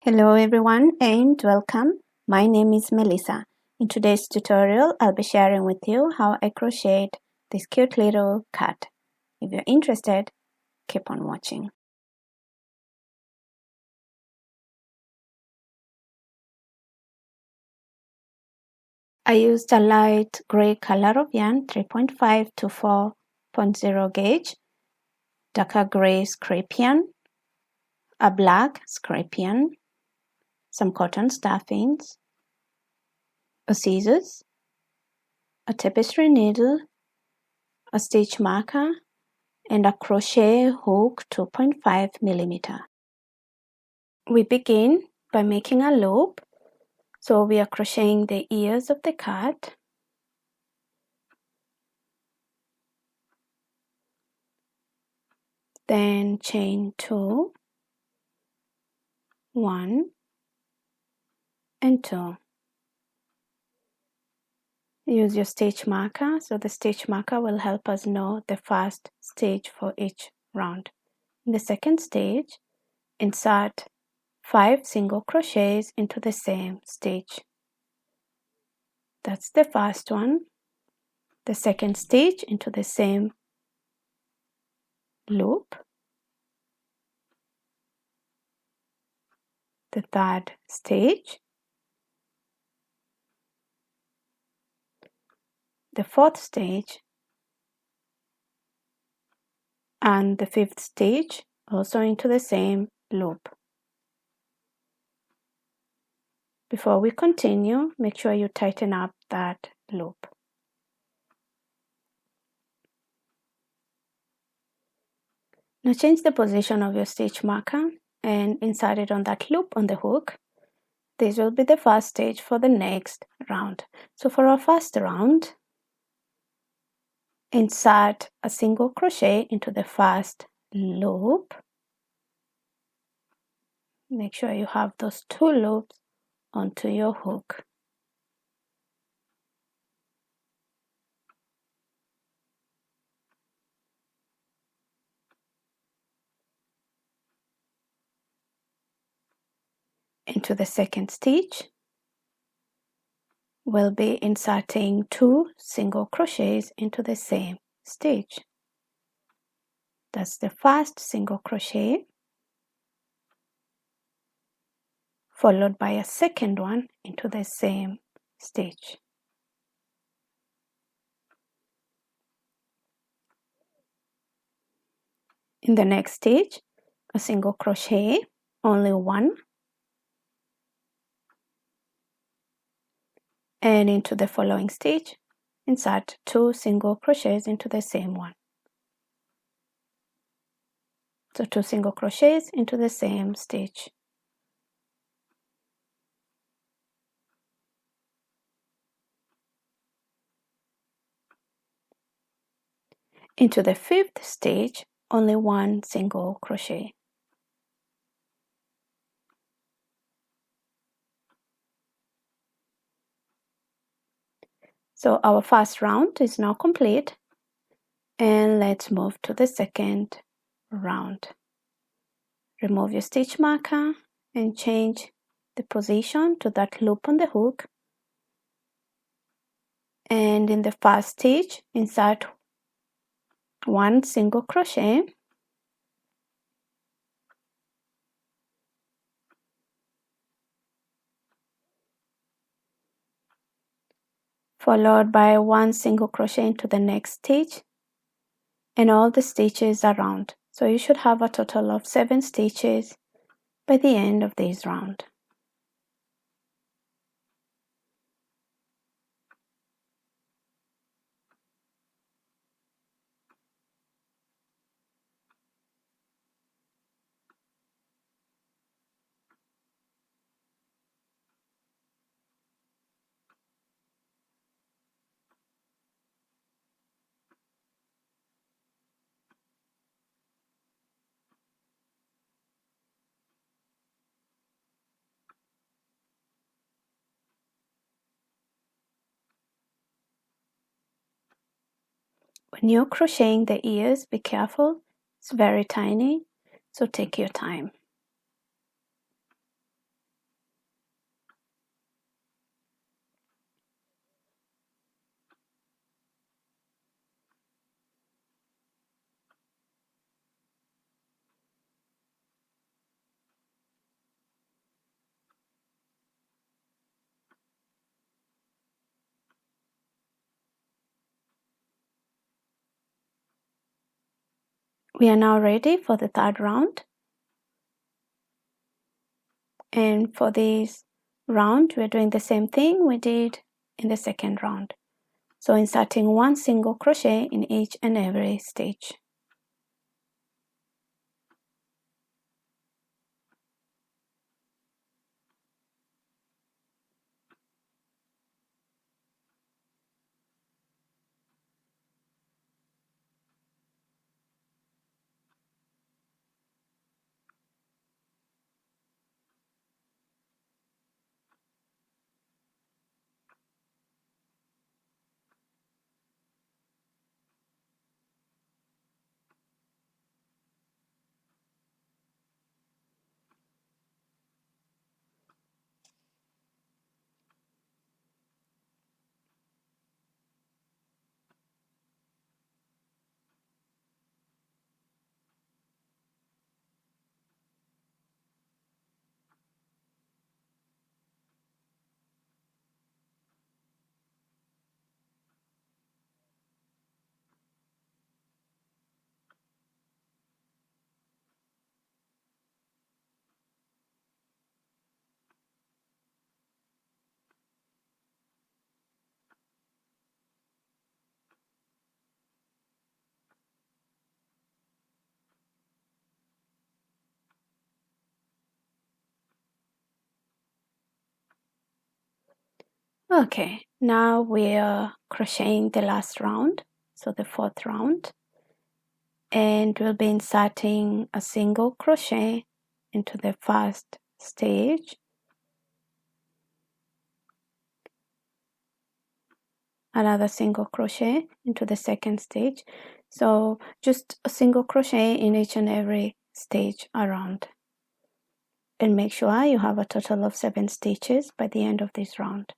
Hello everyone and welcome. My name is Melissa. In today's tutorial, I'll be sharing with you how I crocheted this cute little cat. If you're interested, keep on watching. I used a light gray color of yarn, 3.5 to 4.0 gauge, darker gray scrap yarn, a black scrap yarn, some cotton stuffings, a scissors, a tapestry needle, a stitch marker, and a crochet hook 2.5 millimeter. We begin by making a loop. So we are crocheting the ears of the cat. Then chain 2, 1 and 2. Use your stitch marker, so the stitch marker will help us know the first stitch for each round. In the second stage, insert 5 single crochets into the same stitch. That's the first one. The second stitch into the same loop. The third stitch. The fourth stitch. And the fifth stitch also into the same loop. Before we continue, make sure you tighten up that loop. Now change the position of your stitch marker and insert it on that loop on the hook. This will be the first stitch for the next round. So for our first round, insert a single crochet into the first loop. Make sure you have those 2 loops onto your hook. Into the second stitch, we'll be inserting 2 single crochets into the same stitch. That's the first single crochet, followed by a second one into the same stitch. In the next stitch, a single crochet, only 1, and into the following stitch, insert 2 single crochets into the same one. So 2 single crochets into the same stitch. Into the fifth stitch, only 1 single crochet. So our first round is now complete, and let's move to the second round. Remove your stitch marker and change the position to that loop on the hook, and in the first stitch insert 1 single crochet, followed by 1 single crochet into the next stitch and all the stitches around. So you should have a total of 7 stitches by the end of this round. When you're crocheting the ears, be careful, it's very tiny, so take your time. We are now ready for the third round, and for this round we're doing the same thing we did in the second round. So inserting one single crochet in each and every stitch. Okay, now we are crocheting the last round, so the fourth round, and we'll be inserting a single crochet into the first stage, another single crochet into the second stage, so just a single crochet in each and every stage around, and make sure you have a total of 7 stitches by the end of this round.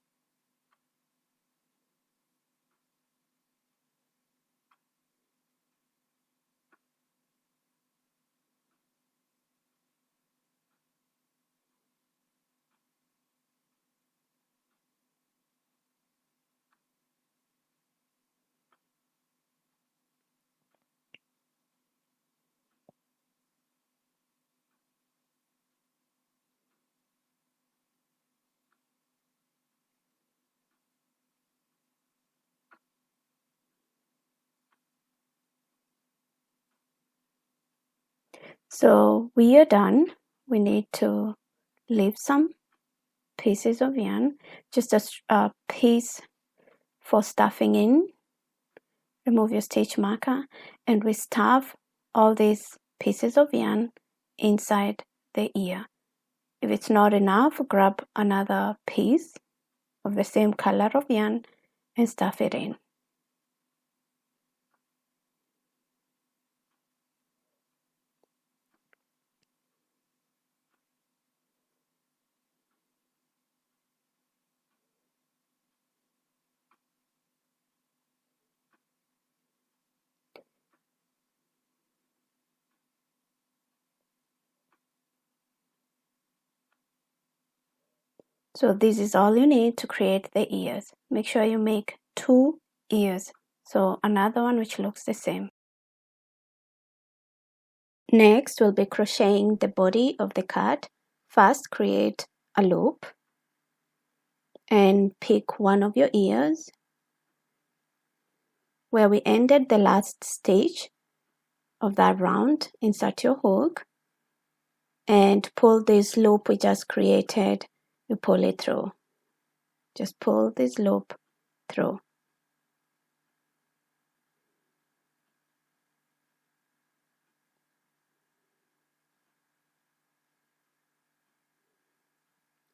So we are done. We need to leave some pieces of yarn, just a piece for stuffing in. Remove your stitch marker, and we stuff all these pieces of yarn inside the ear. If it's not enough, grab another piece of the same color of yarn and stuff it in. So this is all you need to create the ears. Make sure you make 2 ears, so another one which looks the same. Next, we'll be crocheting the body of the cat. First, create a loop and pick one of your ears. Where we ended the last stitch of that round, insert your hook and pull this loop we just created. You pull it through. Just pull this loop through.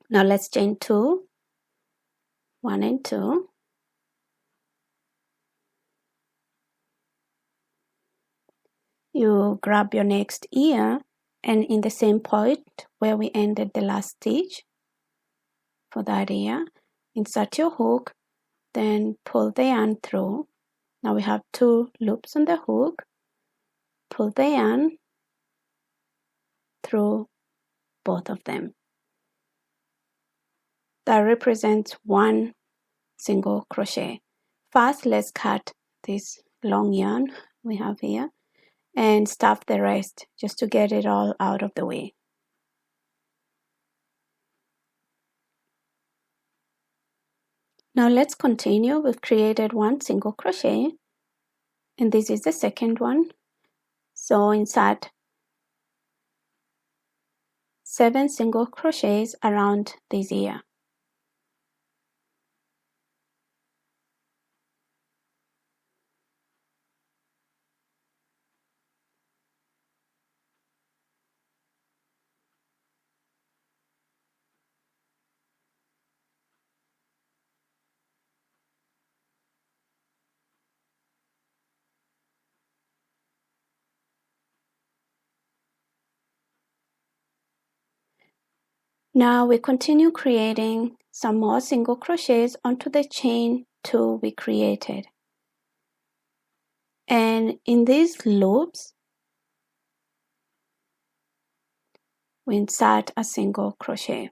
Now let's chain 2, 1 and 2. You grab your next ear, and in the same point where we ended the last stitch for that ear, insert your hook, then pull the yarn through. Now we have 2 loops on the hook. Pull the yarn through both of them. That represents 1 single crochet. First, let's cut this long yarn we have here, and stuff the rest just to get it all out of the way. Now let's continue. We've created one single crochet, and this is the second one. So insert 7 single crochets around this ear. Now we continue creating some more single crochets onto the chain 2 we created. And in these loops, we insert a single crochet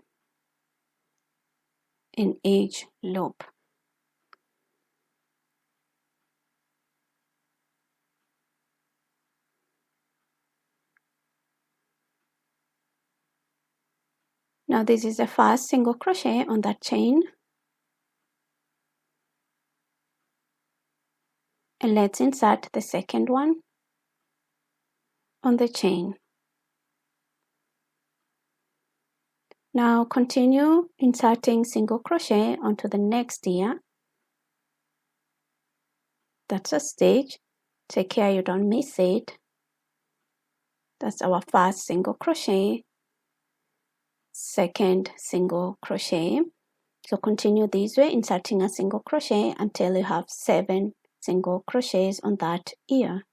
in each loop. Now this is the first single crochet on that chain. And let's insert the second one on the chain. Now continue inserting single crochet onto the next ear. That's a stitch. Take care you don't miss it. That's our first single crochet, second single crochet. So continue this way, inserting a single crochet until you have 7 single crochets on that ear.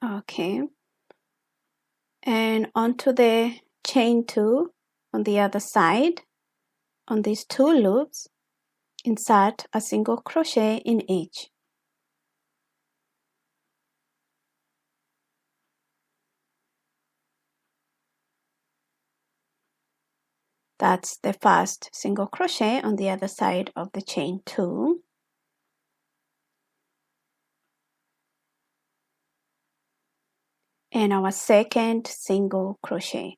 Okay, and onto the chain 2 on the other side, on these 2 loops, insert a single crochet in each. That's the first single crochet on the other side of the chain 2. And our second single crochet.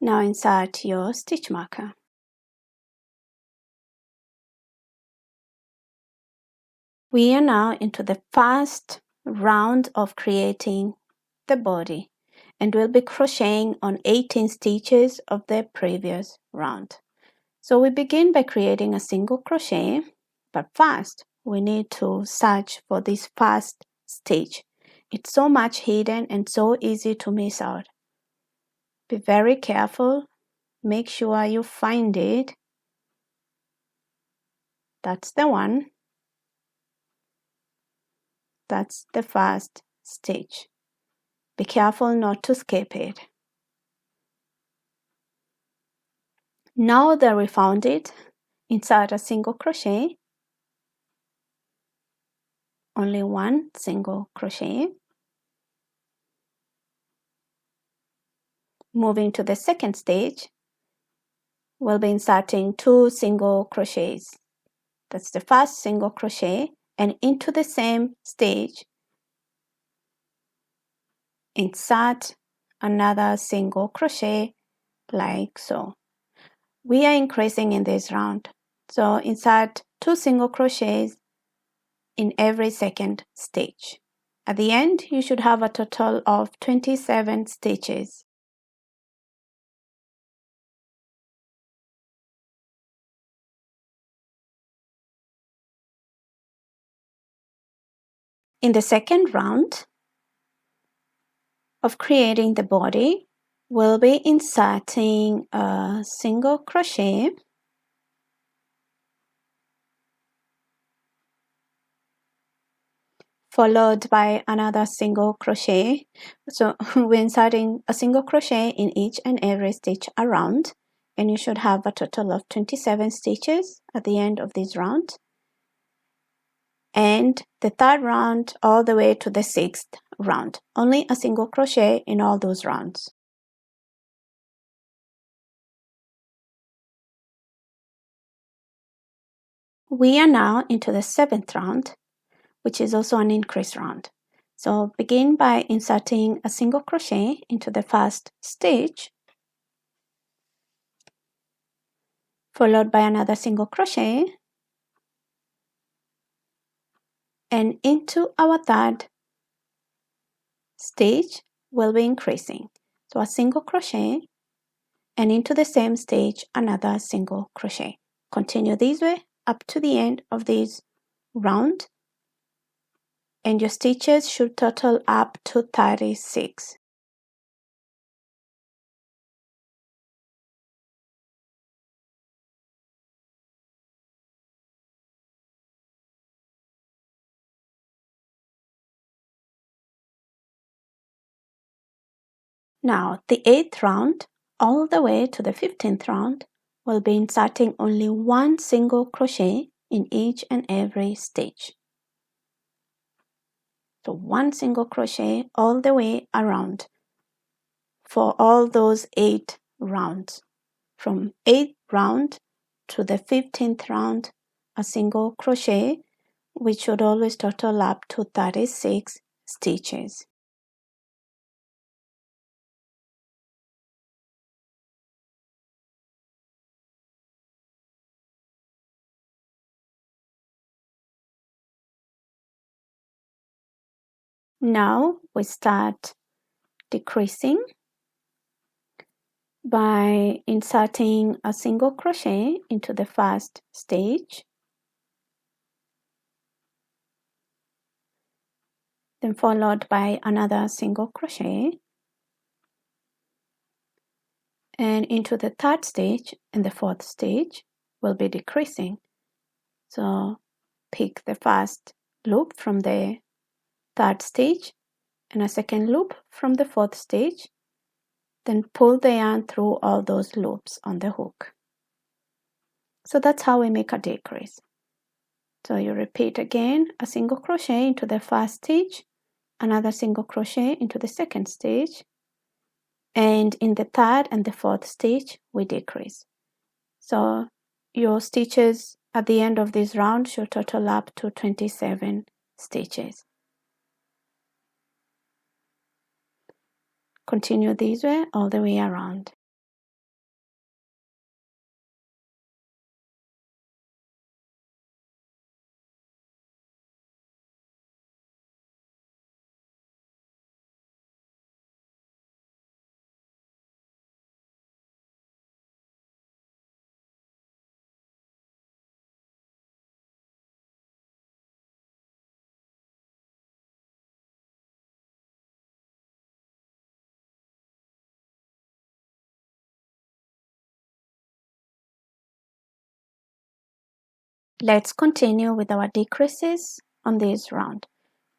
Now insert your stitch marker. We are now into the first round of creating the body, and we'll be crocheting on 18 stitches of the previous round. So we begin by creating a single crochet, but first we need to search for this first stitch. It's so much hidden and so easy to miss out. Be very careful. Make sure you find it. That's the one. That's the first stitch. Be careful not to skip it. Now that we found it, insert a single crochet. Only one single crochet. Moving to the second stage, we'll be inserting 2 single crochets. That's the first single crochet, and into the same stage, insert another single crochet like so. We are increasing in this round, so insert 2 single crochets in every second stitch. At the end, you should have a total of 27 stitches. In the second round of creating the body, we'll be inserting a single crochet followed by another single crochet. So we're inserting a single crochet in each and every stitch around, and you should have a total of 27 stitches at the end of this round, and the third round all the way to the sixth round. Only a single crochet in all those rounds. We are now into the seventh round, which is also an increase round. So begin by inserting a single crochet into the first stitch, followed by another single crochet, and into our third stitch we'll be increasing. So a single crochet, and into the same stitch another single crochet. Continue this way up to the end of this round, and your stitches should total up to 36. Now the 8th round all the way to the 15th round we'll be inserting only one single crochet in each and every stitch. So one single crochet all the way around for all those 8 rounds. From 8th round to the 15th round, a single crochet, which should always total up to 36 stitches. Now we start decreasing by inserting a single crochet into the first stitch, then followed by another single crochet, and into the third stitch and the fourth stitch we'll be decreasing. So pick the first loop from the third stitch and a second loop from the fourth stitch, then pull the yarn through all those loops on the hook. So that's how we make a decrease. So you repeat again a single crochet into the first stitch, another single crochet into the second stitch, and in the third and the fourth stitch we decrease. So your stitches at the end of this round should total up to 27 stitches. Continue this way all the way around. Let's continue with our decreases on this round.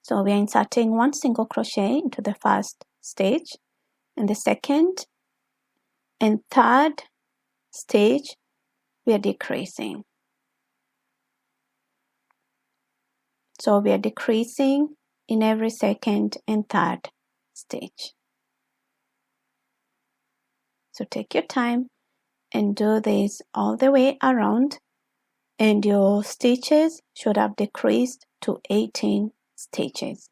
So we are inserting one single crochet into the first stitch, and the second and third stitch we are decreasing. So we are decreasing in every second and third stitch. So take your time and do this all the way around, and your stitches should have decreased to 18 stitches.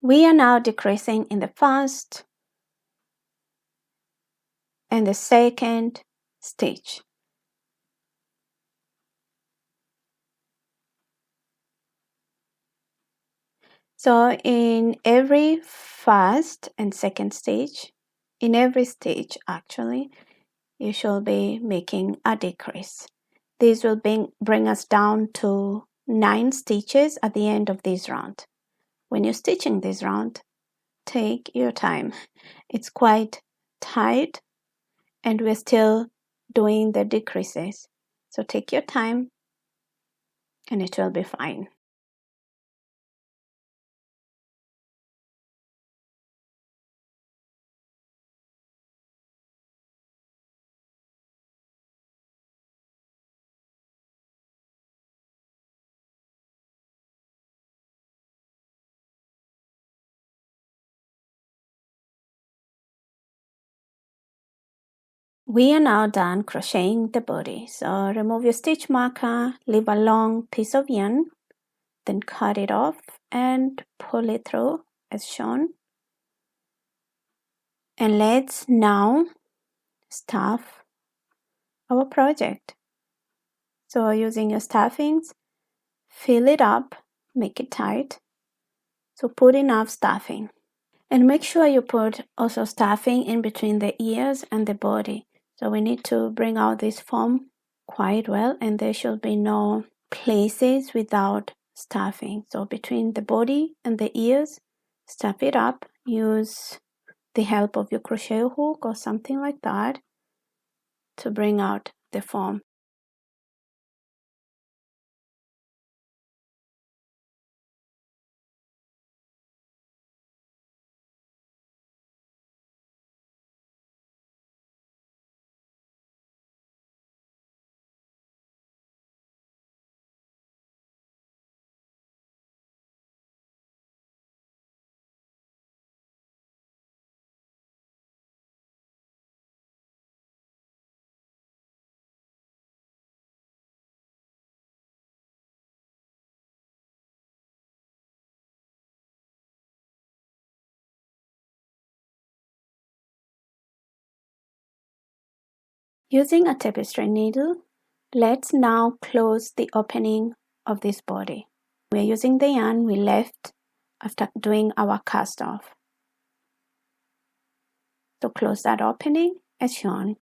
We are now decreasing in the first and the second stitch. So in every first and second stitch, in every stitch actually, you should be making a decrease. This will bring us down to 9 stitches at the end of this round. When you're stitching this round, take your time. It's quite tight and we're still doing the decreases. So take your time and it will be fine. We are now done crocheting the body. So remove your stitch marker, leave a long piece of yarn, then cut it off and pull it through as shown. And let's now stuff our project. So using your stuffings, fill it up, make it tight. So put enough stuffing. And make sure you put also stuffing in between the ears and the body. So we need to bring out this form quite well, and there should be no places without stuffing. So between the body and the ears, stuff it up. Use the help of your crochet hook or something like that to bring out the form. Using a tapestry needle, let's now close the opening of this body. We're using the yarn we left after doing our cast off. So close that opening as shown.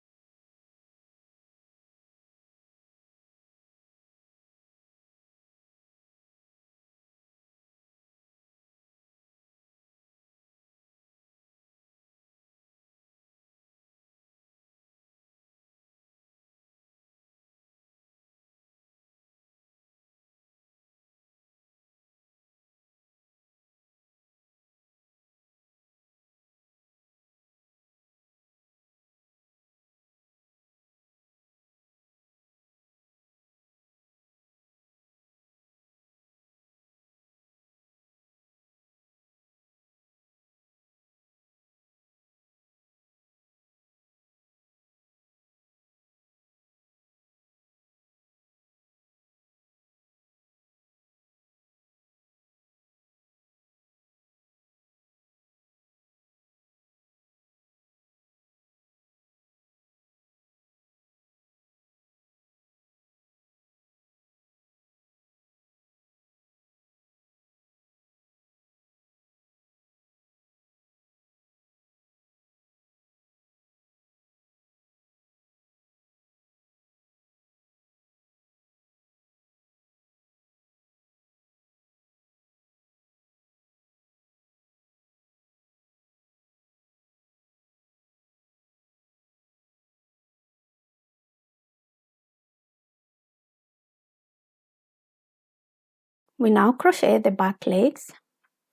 We now crochet the back legs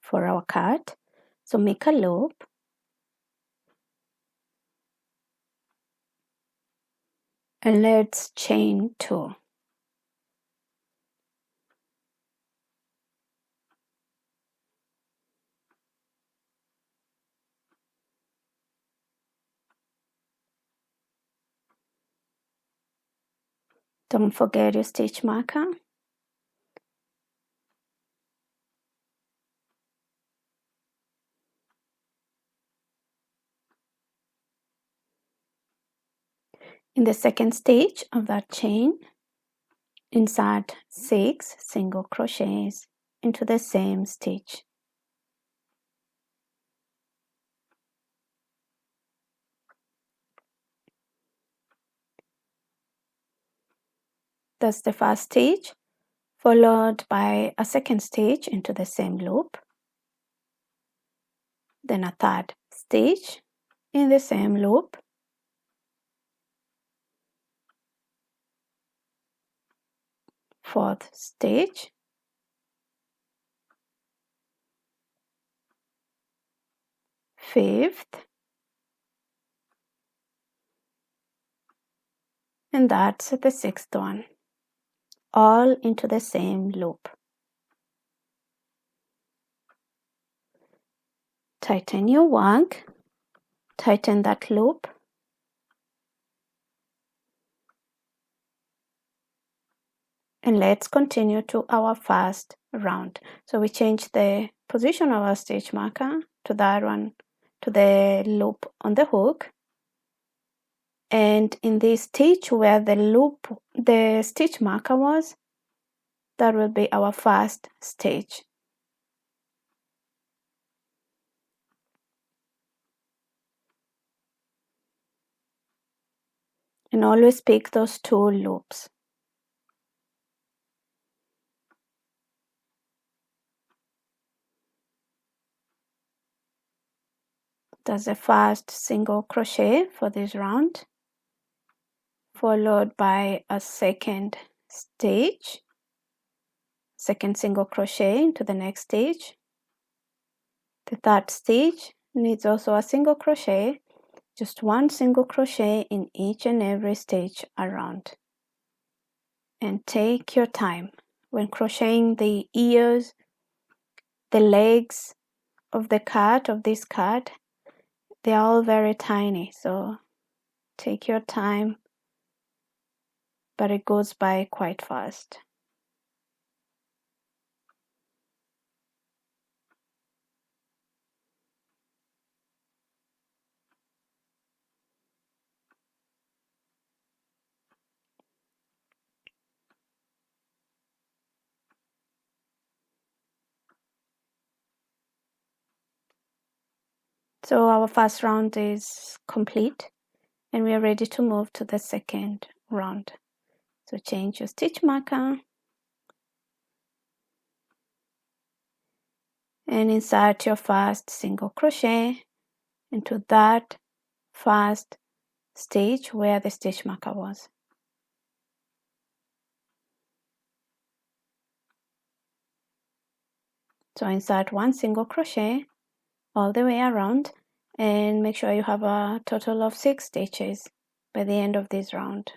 for our cat. So make a loop and let's chain 2. Don't forget your stitch marker. In the second stage of that chain, insert 6 single crochets into the same stitch. That's the first stage, followed by a second stitch into the same loop, then a third stitch in the same loop, fourth stitch, fifth, and that's the sixth one, all into the same loop. Tighten your work, tighten that loop, and let's continue to our first round. So we change the position of our stitch marker to that one, to the loop on the hook, and in this stitch where the stitch marker was, that will be our first stitch. And always pick those 2 loops. That's the first single crochet for this round, followed by a second stitch, second single crochet into the next stitch. The third stitch needs also a single crochet, just 1 single crochet in each and every stitch around. And take your time when crocheting the ears, the legs of the cat, of this cat. They're all very tiny, so take your time, but it goes by quite fast. So our first round is complete, and we are ready to move to the second round. So change your stitch marker and insert your first single crochet into that first stitch where the stitch marker was. So insert 1 single crochet all the way around, and make sure you have a total of 6 stitches by the end of this round.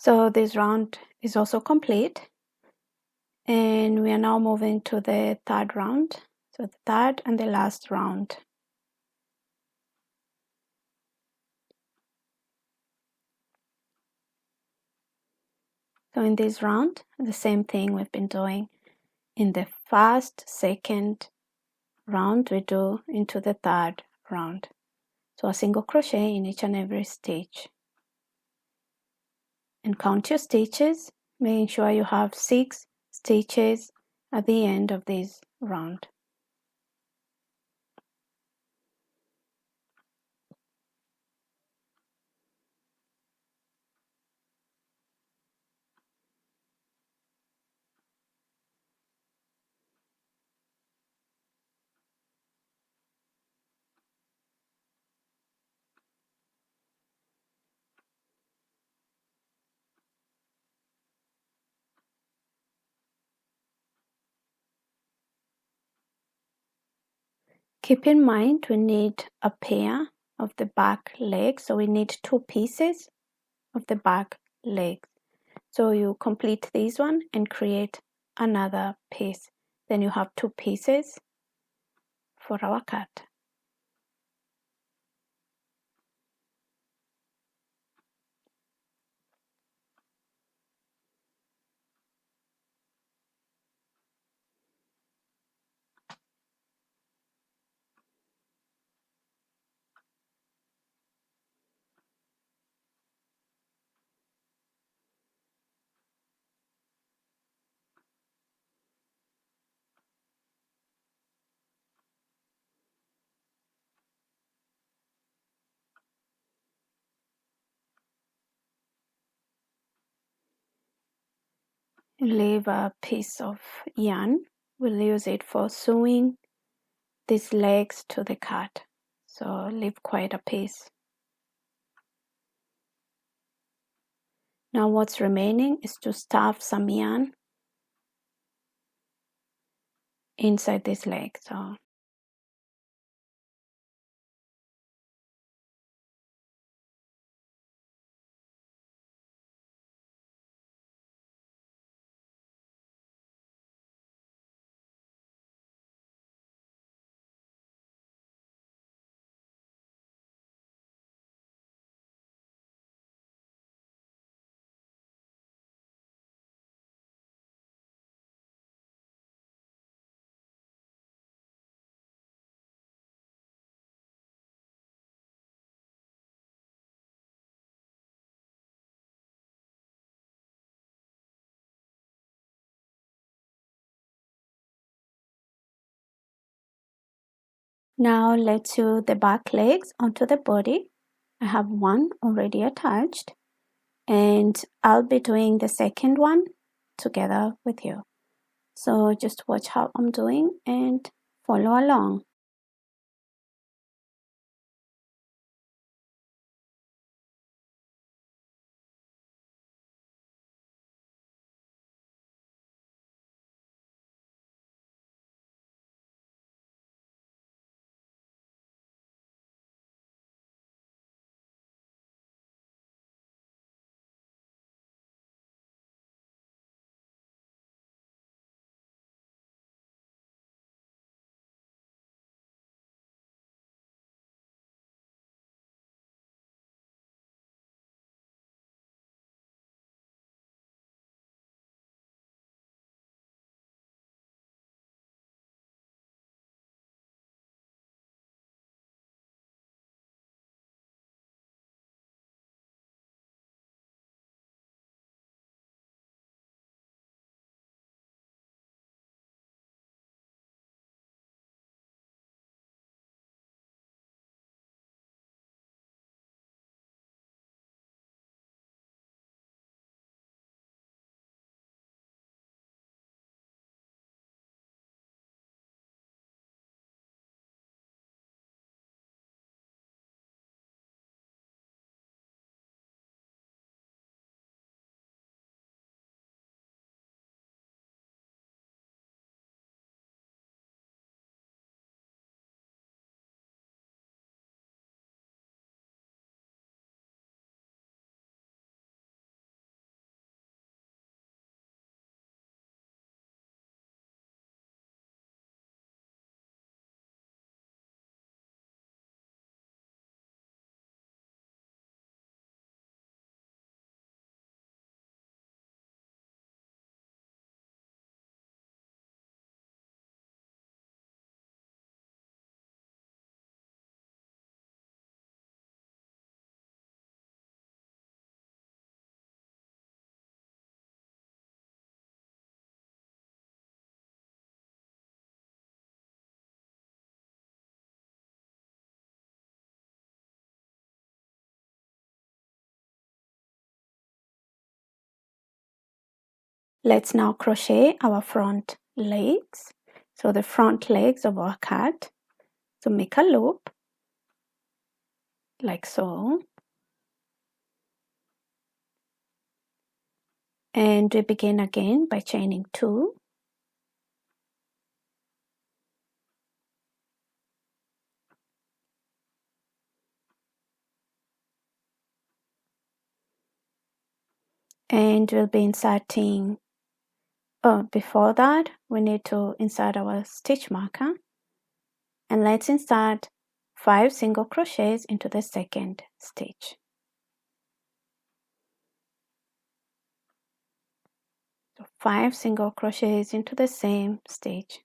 So this round is also complete, and we are now moving to the third round. So the third and the last round. So in this round, the same thing we've been doing in the first, second round, we do into the third round. So a single crochet in each and every stitch. And count your stitches, making sure you have 6 stitches at the end of this round. Keep in mind we need a pair of the back legs, so we need 2 pieces of the back legs. So you complete this one and create another piece. Then you have 2 pieces for our cat. Leave a piece of yarn. We'll use it for sewing these legs to the cat. So leave quite a piece. Now what's remaining is to stuff some yarn inside this leg. So now let's sew the back legs onto the body. I have one already attached and I'll be doing the second one together with you. So just watch how I'm doing and follow along. Let's now crochet our front legs. So the front legs of our cat. So make a loop like so. And we begin again by chaining 2. And we'll be inserting, before that, we need to insert our stitch marker. And let's insert 5 single crochets into the second stitch. So 5 single crochets into the same stitch.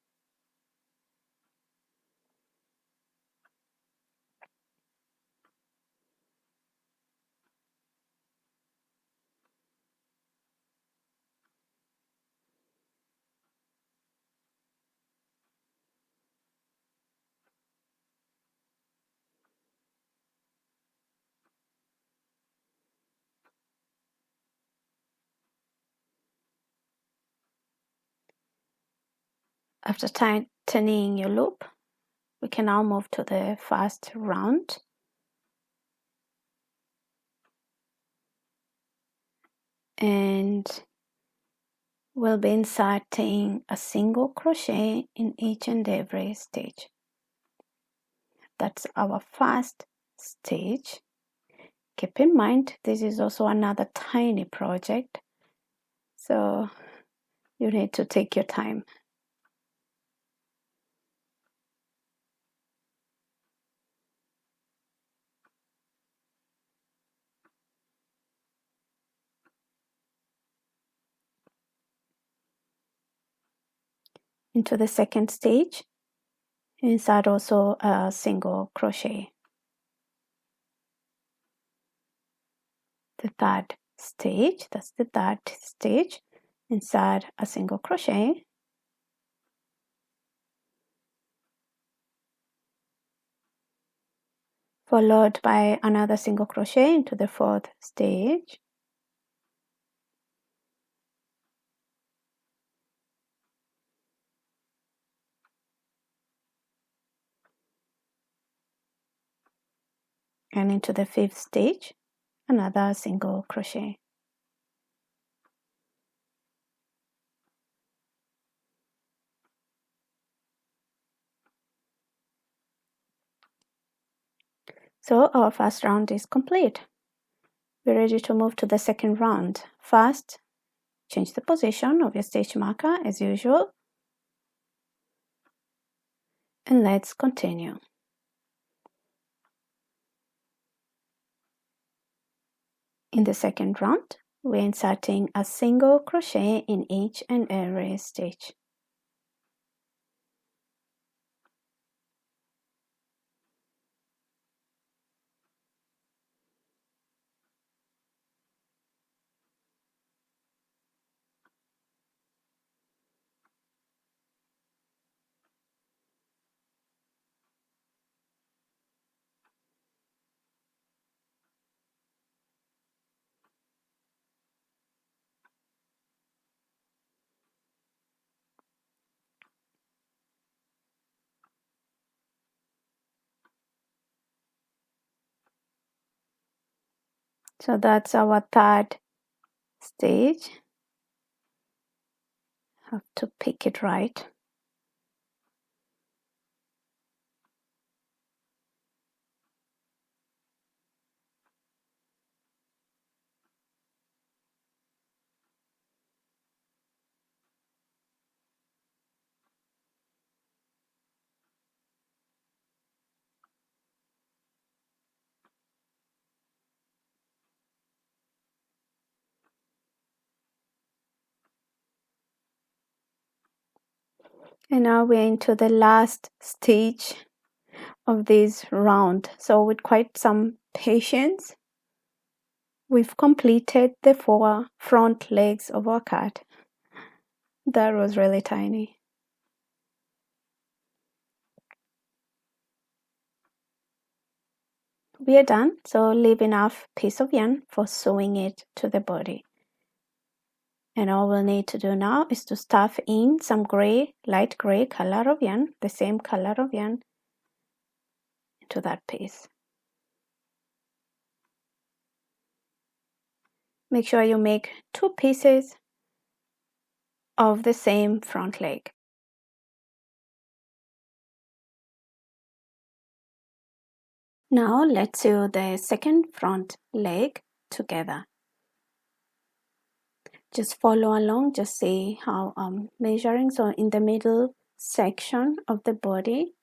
After tightening your loop, we can now move to the first round. And we'll be inserting a single crochet in each and every stitch. That's our first stitch. Keep in mind, this is also another tiny project, so you need to take your time. Into the second stitch, insert also a single crochet. The third stitch, that's the third stitch, insert a single crochet. Followed by another single crochet into the fourth stitch. And into the fifth stitch, another single crochet. So our first round is complete. We're ready to move to the second round. First, change the position of your stitch marker as usual. And let's continue. In the second round, we're inserting a single crochet in each and every stitch. So that's our third stitch. Have to pick it right. And now we're into the last stitch of this round. So with quite some patience, we've completed the 4 front legs of our cat. That was really tiny. We are done, so leave enough piece of yarn for sewing it to the body. And all we'll need to do now is to stuff in some gray, light gray color of yarn, the same color of yarn, into that piece. Make sure you make 2 pieces of the same front leg. Now let's sew the second front leg together. Just follow along, just see how I'm measuring. So in the middle section of the body,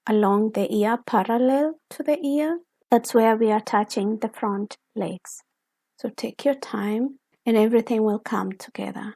along the ear, parallel to the ear, that's where we are attaching the front legs. So take your time and everything will come together.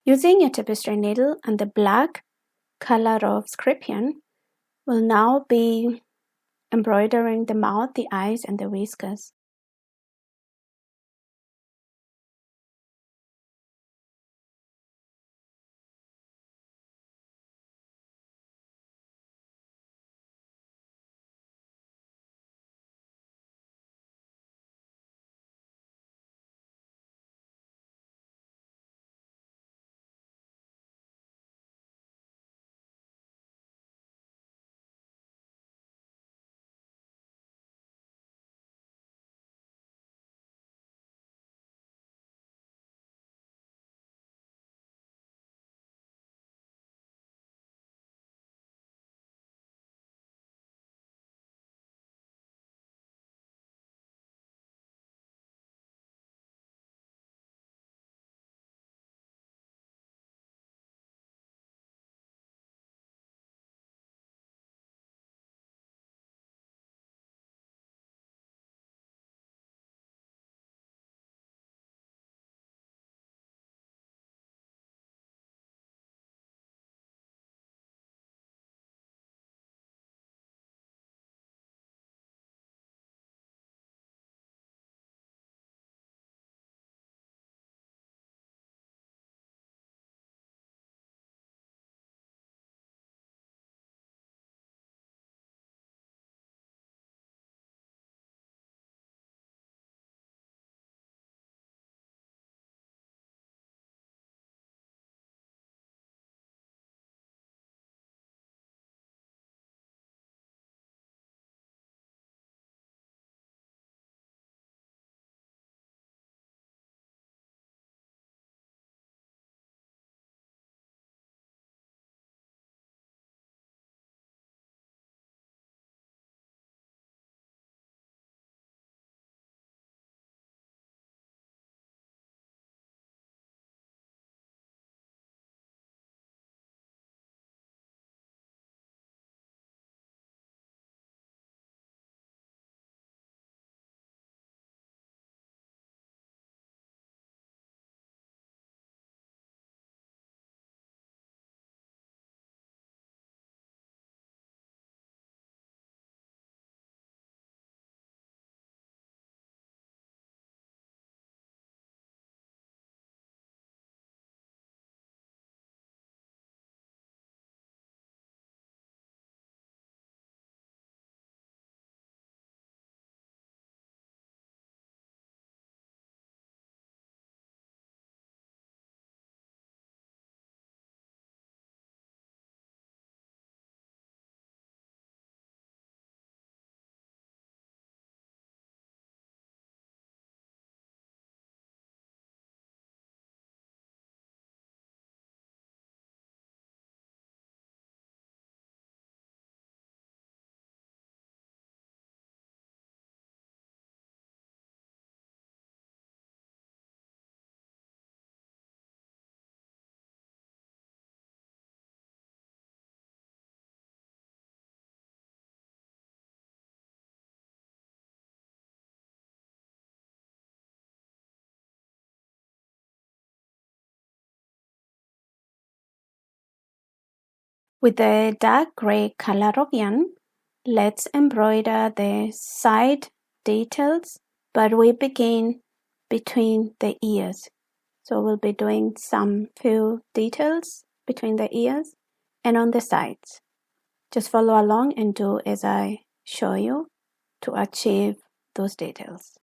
Using a tapestry needle and the black color of scrap yarn, we'll now be embroidering the mouth, the eyes, and the whiskers. With the dark gray color of yarn, let's embroider the side details, but we begin between the ears. So we'll be doing some few details between the ears and on the sides. Just follow along and do as I show you to achieve those details.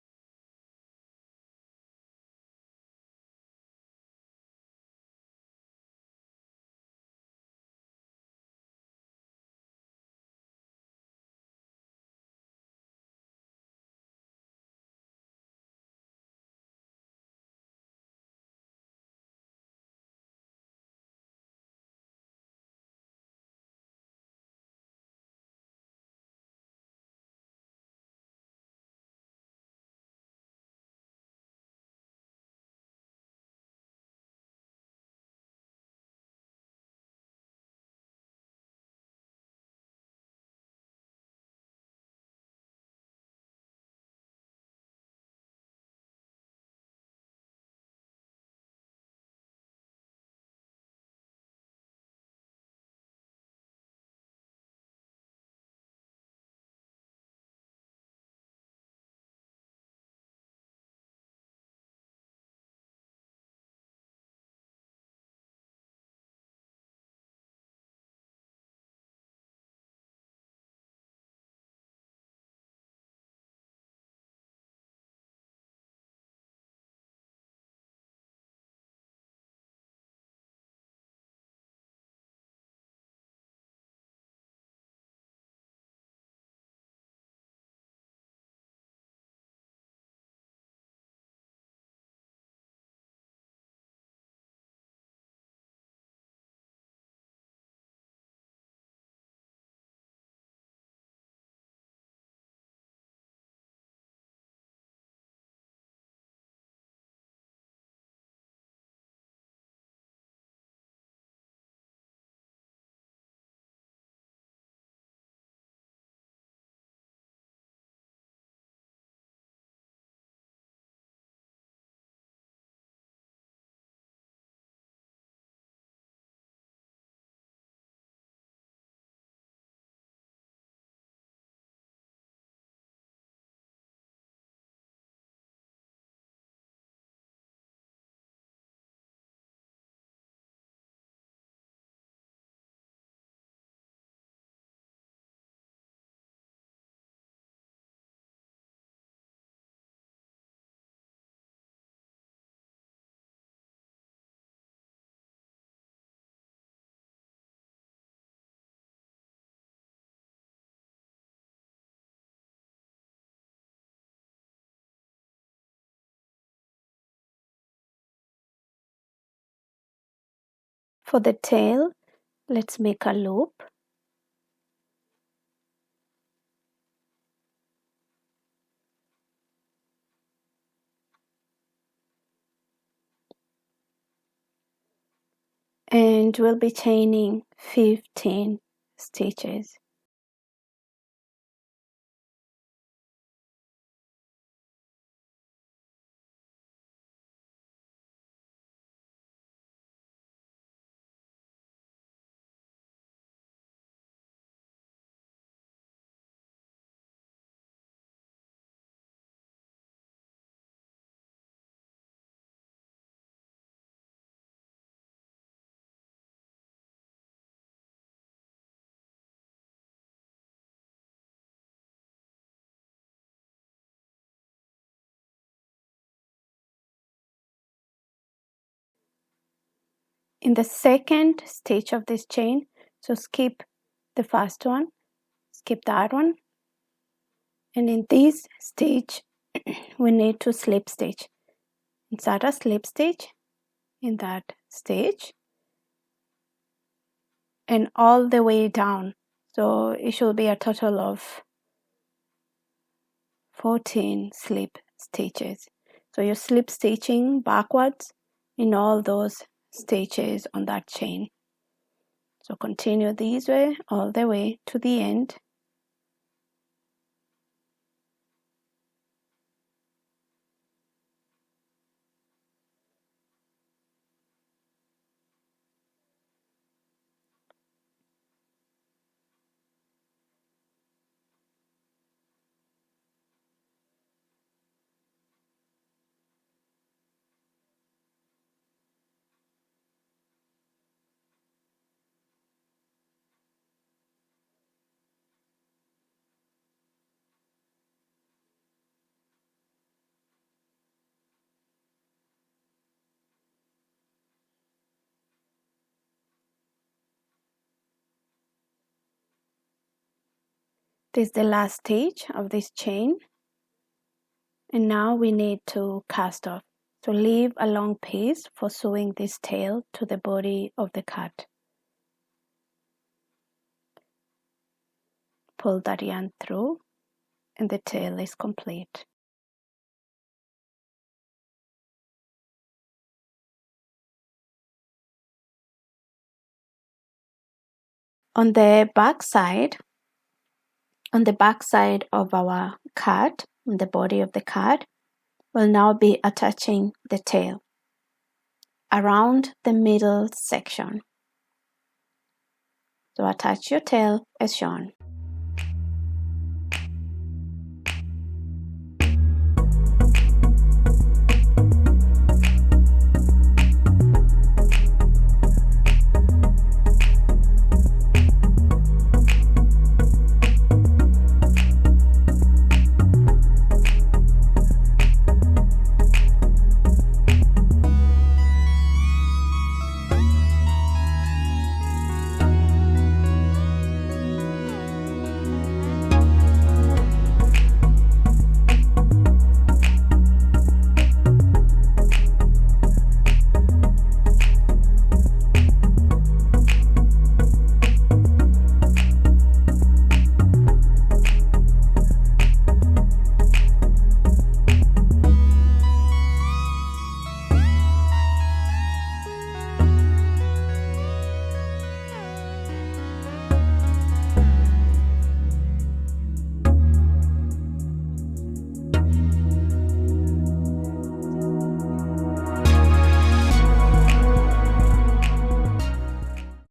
For the tail, let's make a loop. And we'll be chaining 15 stitches. In the second stitch of this chain, so skip the first one, skip that one, and in this stitch we need to slip stitch. Insert a slip stitch in that stitch and all the way down, so it should be a total of 14 slip stitches. So you're slip stitching backwards in all those stitches on that chain. So continue this way all the way to the end. This is the last stage of this chain, and now we need to cast off. So leave a long piece for sewing this tail to the body of the cat. Pull that yarn through and the tail is complete. On the back side of our cat, on the body of the cat, we'll now be attaching the tail around the middle section. So attach your tail as shown.